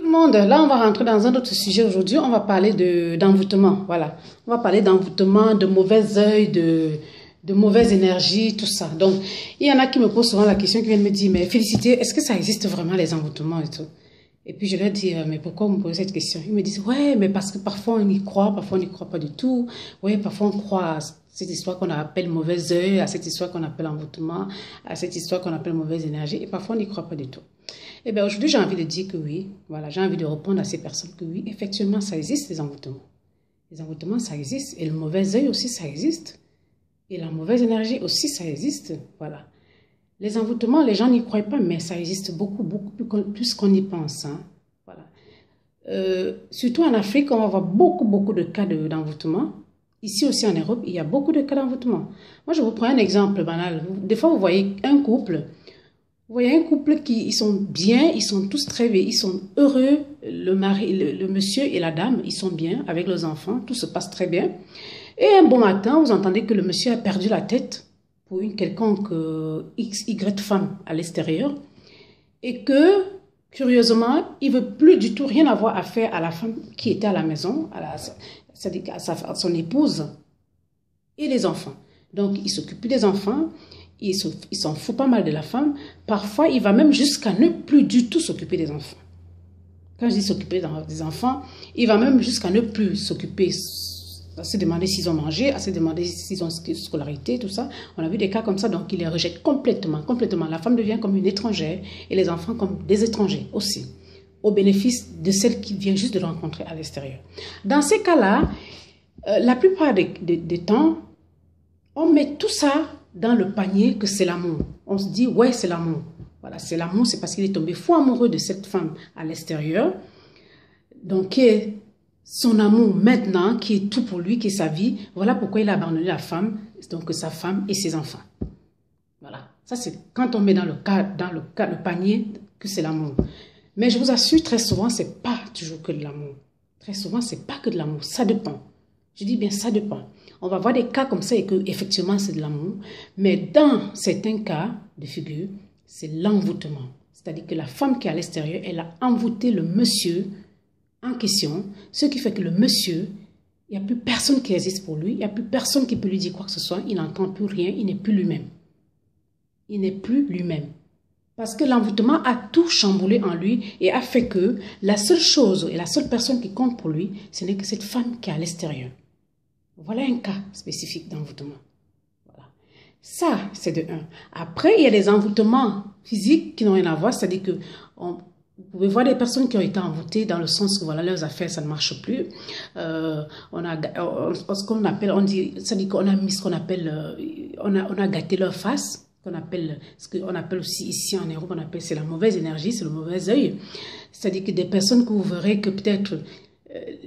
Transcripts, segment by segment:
le monde, là on va rentrer dans un autre sujet aujourd'hui, on va parler d'envoûtement, voilà. On va parler d'envoûtement, de mauvais œil, de mauvaise énergie, tout ça. Donc, il y en a qui me posent souvent la question, qui viennent me dire, mais Félicité, est-ce que ça existe vraiment les envoûtements et tout? Et puis je leur dis, mais pourquoi vous me posez cette question? Ils me disent, ouais, mais parce que parfois on y croit, parfois on n'y croit pas du tout. Ouais, parfois on croit à cette histoire qu'on appelle mauvais œil, à cette histoire qu'on appelle envoûtement, à cette histoire qu'on appelle mauvaise énergie, et parfois on n'y croit pas du tout. Eh bien, aujourd'hui, j'ai envie de dire que oui, voilà, j'ai envie de répondre à ces personnes que oui, effectivement, ça existe, les envoûtements. Les envoûtements, ça existe, et le mauvais œil aussi, ça existe. Et la mauvaise énergie aussi, ça existe, voilà. Les envoûtements, les gens n'y croient pas, mais ça existe beaucoup, beaucoup plus qu'on y pense, hein, voilà. Surtout en Afrique, on va voir beaucoup, beaucoup de cas d'envoûtement. Ici aussi en Europe, il y a beaucoup de cas d'envoûtement. Moi, je vous prends un exemple banal. Des fois, vous voyez un couple... Vous voyez un couple qui ils sont bien, ils sont tous très bien, ils sont heureux, le mari, le monsieur et la dame, ils sont bien avec leurs enfants, tout se passe très bien. Et un bon matin, vous entendez que le monsieur a perdu la tête pour une quelconque XY femme à l'extérieur et que, curieusement, il veut plus du tout rien avoir à faire à la femme qui était à la maison, c'est-à-dire à son épouse et les enfants. Donc, il s'occupe des enfants. Il s'en fout pas mal de la femme. Parfois, il va même jusqu'à ne plus du tout s'occuper des enfants. Quand je dis s'occuper des enfants, il va même jusqu'à ne plus s'occuper, à se demander s'ils ont mangé, à se demander s'ils ont scolarité, tout ça. On a vu des cas comme ça, donc il les rejette complètement, complètement. La femme devient comme une étrangère et les enfants comme des étrangers aussi, au bénéfice de celle qui vient juste de rencontrer à l'extérieur. Dans ces cas-là, la plupart des temps, on met tout ça dans le panier que c'est l'amour. On se dit, ouais, c'est l'amour. Voilà, c'est l'amour, c'est parce qu'il est tombé fou amoureux de cette femme à l'extérieur. Donc, qui est son amour maintenant, qui est tout pour lui, qui est sa vie. Voilà pourquoi il a abandonné la femme, donc sa femme et ses enfants. Voilà. Ça, c'est quand on met dans le panier que c'est l'amour. Mais je vous assure, très souvent, c'est pas toujours que de l'amour. Très souvent, c'est pas que de l'amour. Ça dépend. Je dis bien, ça dépend. On va voir des cas comme ça et que effectivement c'est de l'amour. Mais dans certains cas de figure, c'est l'envoûtement. C'est-à-dire que la femme qui est à l'extérieur, elle a envoûté le monsieur en question. Ce qui fait que le monsieur, il n'y a plus personne qui existe pour lui. Il n'y a plus personne qui peut lui dire quoi que ce soit. Il n'entend plus rien. Il n'est plus lui-même. Il n'est plus lui-même. Parce que l'envoûtement a tout chamboulé en lui et a fait que la seule chose et la seule personne qui compte pour lui, ce n'est que cette femme qui est à l'extérieur. Voilà un cas spécifique d'envoûtement. Voilà. Ça, c'est de un. Après, il y a des envoûtements physiques qui n'ont rien à voir. C'est-à-dire que vous pouvez voir des personnes qui ont été envoûtées dans le sens que voilà, leurs affaires, ça ne marche plus. Ce qu'on appelle, on dit, c'est-à-dire qu'on a mis ce qu'on appelle, on a gâté leur face. Ce qu'on appelle aussi ici en Europe, on appelle c'est la mauvaise énergie, c'est le mauvais œil. C'est-à-dire que des personnes que vous verrez que peut-être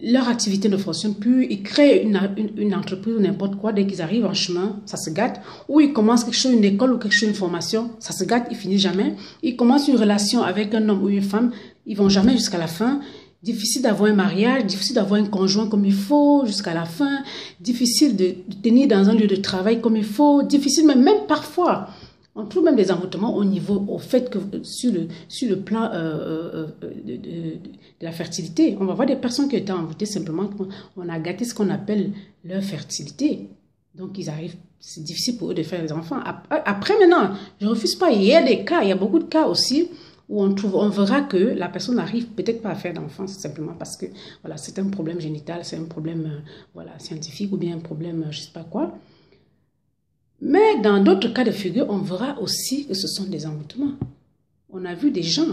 leur activité ne fonctionne plus, ils créent une entreprise ou n'importe quoi, dès qu'ils arrivent en chemin, ça se gâte, ou ils commencent quelque chose, une école ou quelque chose, une formation, ça se gâte, ils finissent jamais, ils commencent une relation avec un homme ou une femme, ils vont jamais jusqu'à la fin, difficile d'avoir un mariage, difficile d'avoir un conjoint comme il faut jusqu'à la fin, difficile de tenir dans un lieu de travail comme il faut, difficile même parfois. On trouve même des envoûtements au fait que sur le plan de la fertilité. On va voir des personnes qui ont été envoûtées simplement on a gâté ce qu'on appelle leur fertilité. Donc ils arrivent, c'est difficile pour eux de faire des enfants. Après maintenant, je ne refuse pas, il y a des cas, il y a beaucoup de cas aussi où on verra que la personne n'arrive peut-être pas à faire d'enfants, simplement parce que voilà, c'est un problème génital, c'est un problème voilà, scientifique ou bien un problème je ne sais pas quoi. Mais dans d'autres cas de figure, on verra aussi que ce sont des envoûtements. On a vu des gens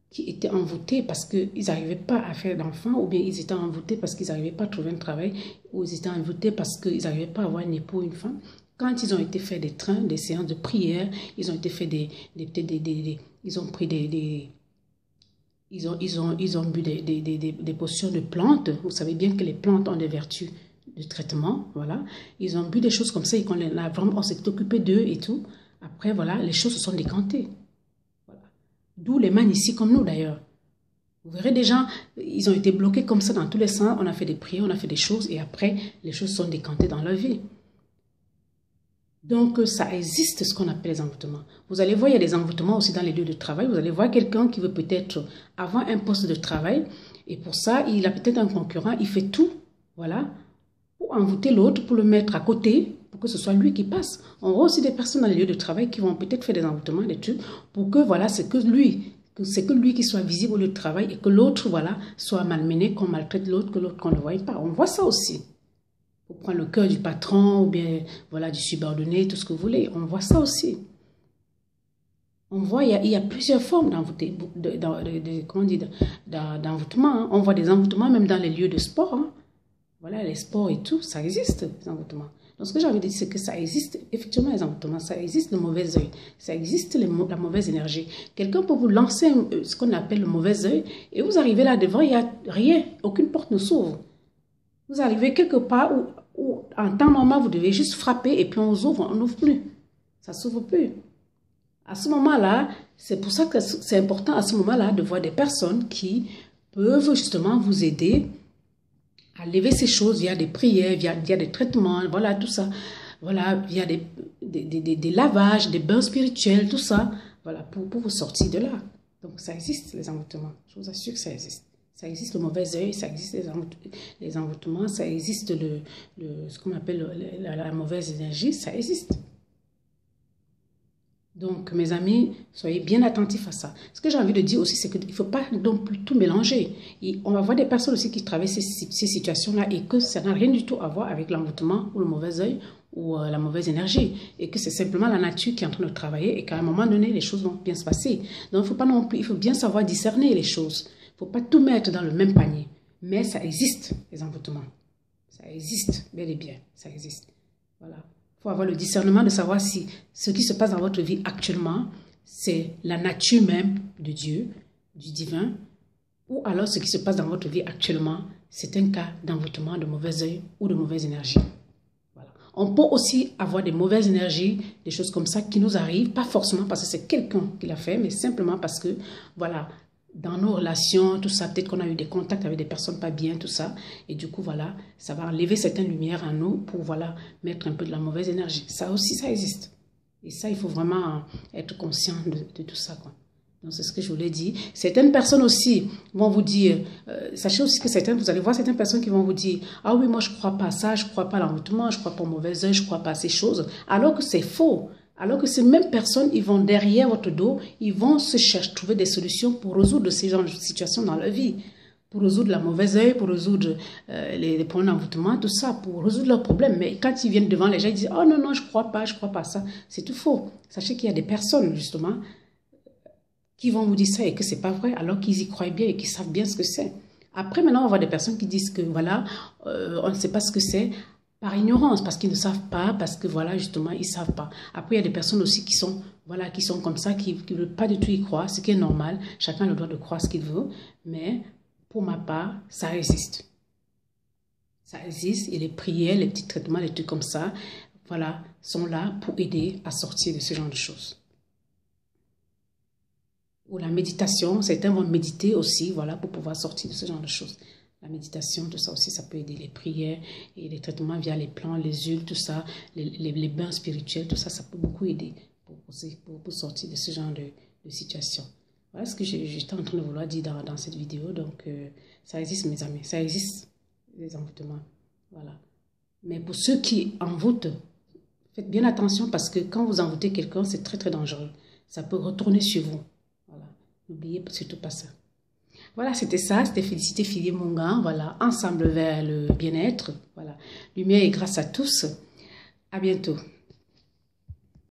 qui étaient envoûtés parce qu'ils n'arrivaient pas à faire d'enfants, ou bien ils étaient envoûtés parce qu'ils n'arrivaient pas à trouver un travail, ou ils étaient envoûtés parce qu'ils n'arrivaient pas à avoir un époux ou une femme. Quand ils ont été faire des trains, des séances de prière, ils ont été fait ils ont pris ils ont bu des potions de plantes. Vous savez bien que les plantes ont des vertus de traitement, voilà. Ils ont bu des choses comme ça et on s'est occupé d'eux et tout. Après, voilà, les choses se sont décantées. Voilà. D'où les mannes ici comme nous d'ailleurs. Vous verrez des gens, ils ont été bloqués comme ça dans tous les sens. On a fait des prières, on a fait des choses et après, les choses sont décantées dans leur vie. Donc, ça existe ce qu'on appelle les envoûtements. Vous allez voir, il y a des envoûtements aussi dans les lieux de travail. Vous allez voir quelqu'un qui veut peut-être avoir un poste de travail et pour ça, il a peut-être un concurrent, il fait tout, voilà, pour envoûter l'autre, pour le mettre à côté, pour que ce soit lui qui passe. On voit aussi des personnes dans les lieux de travail qui vont peut-être faire des envoûtements, des trucs, pour que, voilà, c'est que lui qui soit visible au lieu de travail et que l'autre, voilà, soit malmené, qu'on maltraite l'autre, que l'autre qu'on ne voit pas. On voit ça aussi. Pour prendre le cœur du patron ou bien voilà, du subordonné, tout ce que vous voulez. On voit ça aussi. On voit, il y a plusieurs formes d'envoûtement. Hein. On voit des envoûtements même dans les lieux de sport. Hein. Voilà, les sports et tout, ça existe, les envoûtements. Donc, ce que j'ai envie de dire, c'est que ça existe, effectivement, les envoûtements. Ça existe le mauvais œil. Ça existe la mauvaise énergie. Quelqu'un peut vous lancer ce qu'on appelle le mauvais œil et vous arrivez là devant, il n'y a rien, aucune porte ne s'ouvre. Vous arrivez quelque part où en temps normal, vous devez juste frapper et puis on n'ouvre plus. Ça ne s'ouvre plus. À ce moment-là, c'est pour ça que c'est important à ce moment-là de voir des personnes qui peuvent justement vous aider à lever ces choses via des prières, via des traitements, voilà, tout ça. Voilà, via des lavages, des bains spirituels, tout ça. Voilà, pour vous sortir de là. Donc, ça existe, les envoûtements. Je vous assure que ça existe. Ça existe le mauvais œil, ça existe les envoûtements, ça existe ce qu'on appelle la mauvaise énergie, ça existe. Donc, mes amis, soyez bien attentifs à ça. Ce que j'ai envie de dire aussi, c'est qu'il ne faut pas non plus tout mélanger. Et on va voir des personnes aussi qui traversent ces situations-là et que ça n'a rien du tout à voir avec l'envoûtement ou le mauvais œil ou la mauvaise énergie. Et que c'est simplement la nature qui est en train de travailler et qu'à un moment donné, les choses vont bien se passer. Donc, il ne faut pas non plus, il faut bien savoir discerner les choses. Il ne faut pas tout mettre dans le même panier. Mais ça existe, les envoûtements. Ça existe, bel et bien, ça existe. Voilà. Il faut avoir le discernement de savoir si ce qui se passe dans votre vie actuellement, c'est la nature même de Dieu, du divin, ou alors ce qui se passe dans votre vie actuellement, c'est un cas d'envoûtement, de mauvais œil ou de mauvaise énergie. Voilà. On peut aussi avoir des mauvaises énergies, des choses comme ça qui nous arrivent, pas forcément parce que c'est quelqu'un qui l'a fait, mais simplement parce que, voilà, dans nos relations, tout ça, peut-être qu'on a eu des contacts avec des personnes pas bien, tout ça. Et du coup, voilà, ça va enlever certaines lumières en nous pour, voilà, mettre un peu de la mauvaise énergie. Ça aussi, ça existe. Et ça, il faut vraiment être conscient de tout ça, quoi. Donc, c'est ce que je voulais dire. Certaines personnes aussi vont vous dire, sachez aussi que vous allez voir certaines personnes qui vont vous dire, ah oui, moi, je ne crois pas à ça, je ne crois pas à l'envoûtement, je ne crois pas au mauvais œil, je ne crois pas à ces choses. Alors que c'est faux. Alors que ces mêmes personnes, ils vont derrière votre dos, ils vont trouver des solutions pour résoudre ces genres de situations dans leur vie. Pour résoudre la mauvaise œil, pour résoudre les problèmes d'envoûtement, tout ça, pour résoudre leurs problèmes. Mais quand ils viennent devant les gens, ils disent « Oh non, non, je ne crois pas à ça. » C'est tout faux. Sachez qu'il y a des personnes, justement, qui vont vous dire ça et que ce n'est pas vrai, alors qu'ils y croient bien et qu'ils savent bien ce que c'est. Après, maintenant, on voit des personnes qui disent que, voilà, on ne sait pas ce que c'est. Par ignorance, parce qu'ils ne savent pas, parce que voilà, justement, ils ne savent pas. Après, il y a des personnes aussi qui sont comme ça, qui ne veulent pas du tout y croire, ce qui est normal. Chacun a le droit de croire ce qu'il veut. Mais pour ma part, ça existe. Ça existe et les prières, les petits traitements, les trucs comme ça, voilà, sont là pour aider à sortir de ce genre de choses. Ou la méditation, certains vont méditer aussi, voilà, pour pouvoir sortir de ce genre de choses. La méditation, tout ça aussi, ça peut aider les prières et les traitements via les plants, les huiles, tout ça, les bains spirituels, tout ça, ça peut beaucoup aider pour sortir de ce genre de situation. Voilà ce que j'étais en train de vouloir dire dans cette vidéo. Donc, ça existe, mes amis, ça existe, les envoûtements. Voilà. Mais pour ceux qui envoûtent, faites bien attention parce que quand vous envoûtez quelqu'un, c'est très, très dangereux. Ça peut retourner sur vous. Voilà. N'oubliez surtout pas ça. Voilà, c'était ça, c'était Félicité Filier Mongan, voilà, ensemble vers le bien-être, voilà. Lumière et grâce à tous, à bientôt.